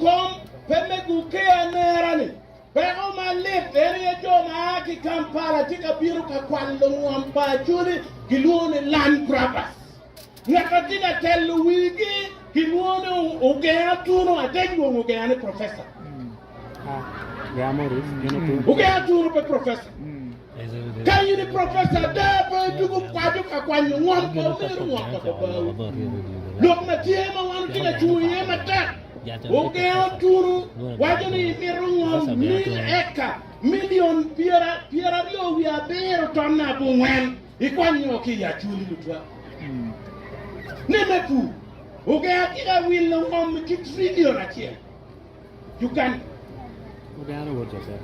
kom pemeguke anerani pero malip eri joma ki Kampala tika biru ka kwallo ngompa churi kilone land grabbers ngaka tika telu wiki kilone Ogenga tuno atengo Ogenga professor Ogenga tuno pe professor kan you the professor da pe dugu kwaju ka kwanyo ngompa biru ngompa ba lok na tiema wan tika chuye mata Ogenga tuno wajani biru ngom 1000 eka million piera rio we are there tonna bungwen ikwanyo ki ya chuli lutwa nemeku Ogenga kila will ngom ki trillion atie you can Ogenga what you say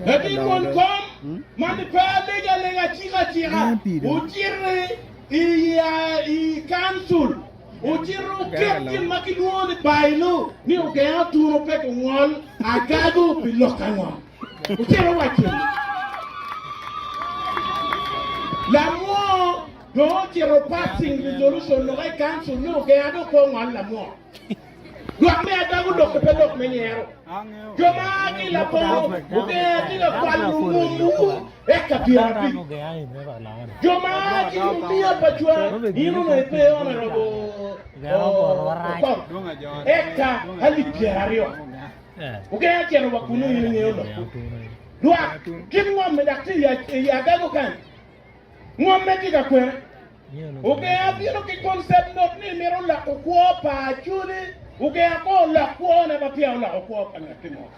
Hadi kon kom mani pa lega tira ujire I council ujiro captain makiduoni bailo ni Ogenga turo peke ngol Agago biloka ngol ujiro wachi la mo do jiro passing resolution no council no Ogenga ko ngol la mo Gwa me Agago dok pe dok menyero Joma ki la po Ogenga ki la kwalu mumu eka pirapi Joma ki mbia Batwa inu na ipe honorable eka hali pirario Ogenga ki no bakunu inu nyono Dwa kim ngom me dakti ya Agago kan ngom me ki ka kwere Ogenga biro ki concept not ni mero la kokwo pa chuni Ogenga ko Lakwoo na mapia Lakwoo kana timo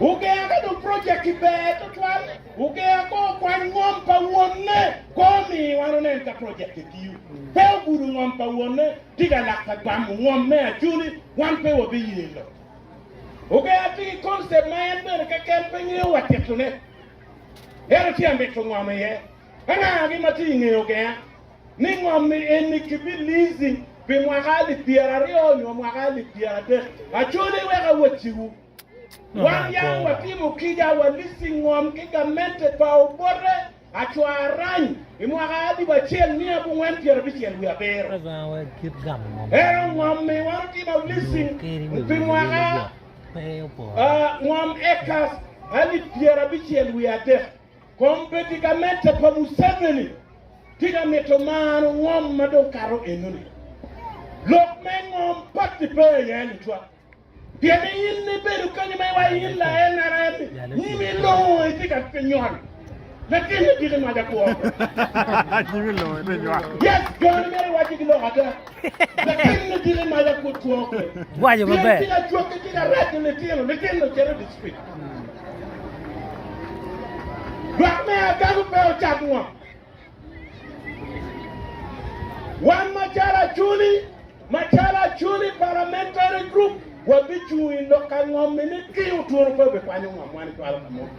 Ogenga do project beto twal Ogenga ko kwa ngom pa wonne komi wanone ta project kiu pe guru ngom pa wonne diga la ka bam ngom me juni wan pe wo bi yelo Ogenga ti concept man be ka campaign wa tetune era ti ambe to ngom ye ana gi mati nge Ogenga ni ngom eni kibi leasing be mwagali piara rio nyo mwagali piara de Acholi wega wotiwu wan yang watimu kija wa leasing ngom kiga mente pa ubore achwarany imwagali bachel ni abu ngwen piara bichel wi aber ero ngom me wan kiba leasing be mwaga ngom ekas ali piara bichel wi aber kompeti ga mente pa museveni Tiga metomano ngom mado karo enuni. Lok me ngom pati pe yani twa. Piene yinne beru kani mai wa yilla enarami. Nimi lo tiga penyon. Lakini dire ma da ko. Nimi lo penyon. Yes, goni meri wa tiga lo ada. Lakini dire ma da ko to ko. Waje ba be. Tiga joke tiga radio le tino kero dispute. Lok me Agago pe o chapwa. One Machala Chuli parliamentary group will be chewing local one minute kill to a public one one government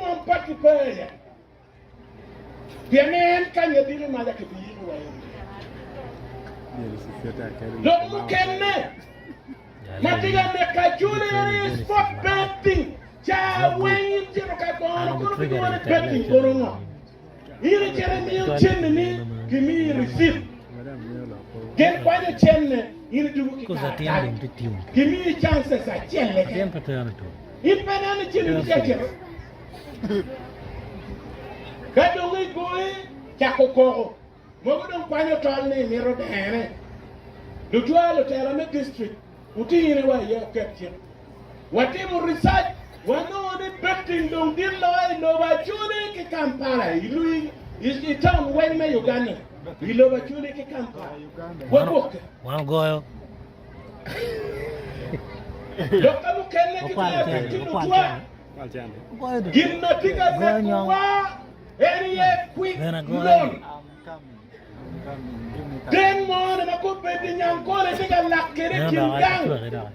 one party player. Pianen can you be mother to be Look, look at me. Matiga make Julie is for betting. Ja when you ka ko betting korongo iri jeremy chenne kimi receive gen kwa ne chenne iri dugu ki kimi chances a chenne ipena ne chenne cheke kado ngi goe chakokoro mogo don kwa ne tol ne miro dene do tualo tela me district utire wa yo kepche watimu research Wano ni betting don't deal no Acholi ki Kampala. Ilu is the town when me Uganda. Ilu Acholi ki Kampala. Uganda. Wan goyo. Dokta mukenne ki betting utwa. Gimna tigazetwa. Any quick loan. Den mo na ko Banyankole tiga lakere kingang.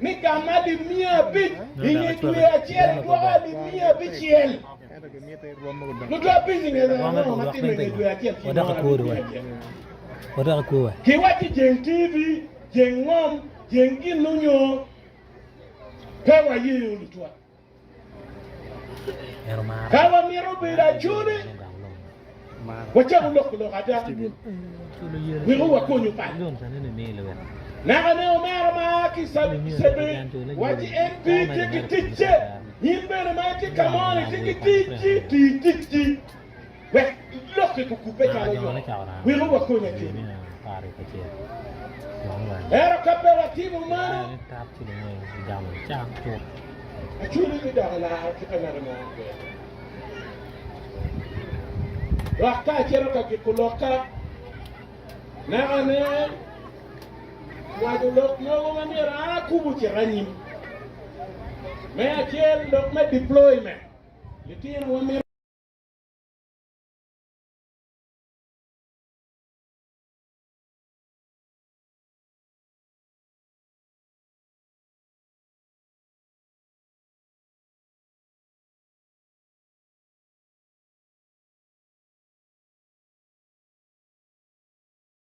Mi kamadi mia bit. Ini tu ya ciel dua di mia bit ciel. Lu dua bit ni na mati ni tu ya ciel. Oda ko. Ki wati jeng TV, jeng Ngom, jeng Kinunyo. Kawa yiri ulitwa. Kawa miro bila chuni. wacha ulok ada wiru wa konyu pa na ne o mara ma ki sebe waji MP tikitiche yimbe na ma ki kamoni tikitichi we lok ko coupe ka lo wiru wa konyu ti era kape wa timu mana Acholi ni dah lah kita nak dengar. Raka cero ka kikuloka. Na ane wadulok no ngani ra kubu ciranyim. Me achel dok me deployment. Litin wa me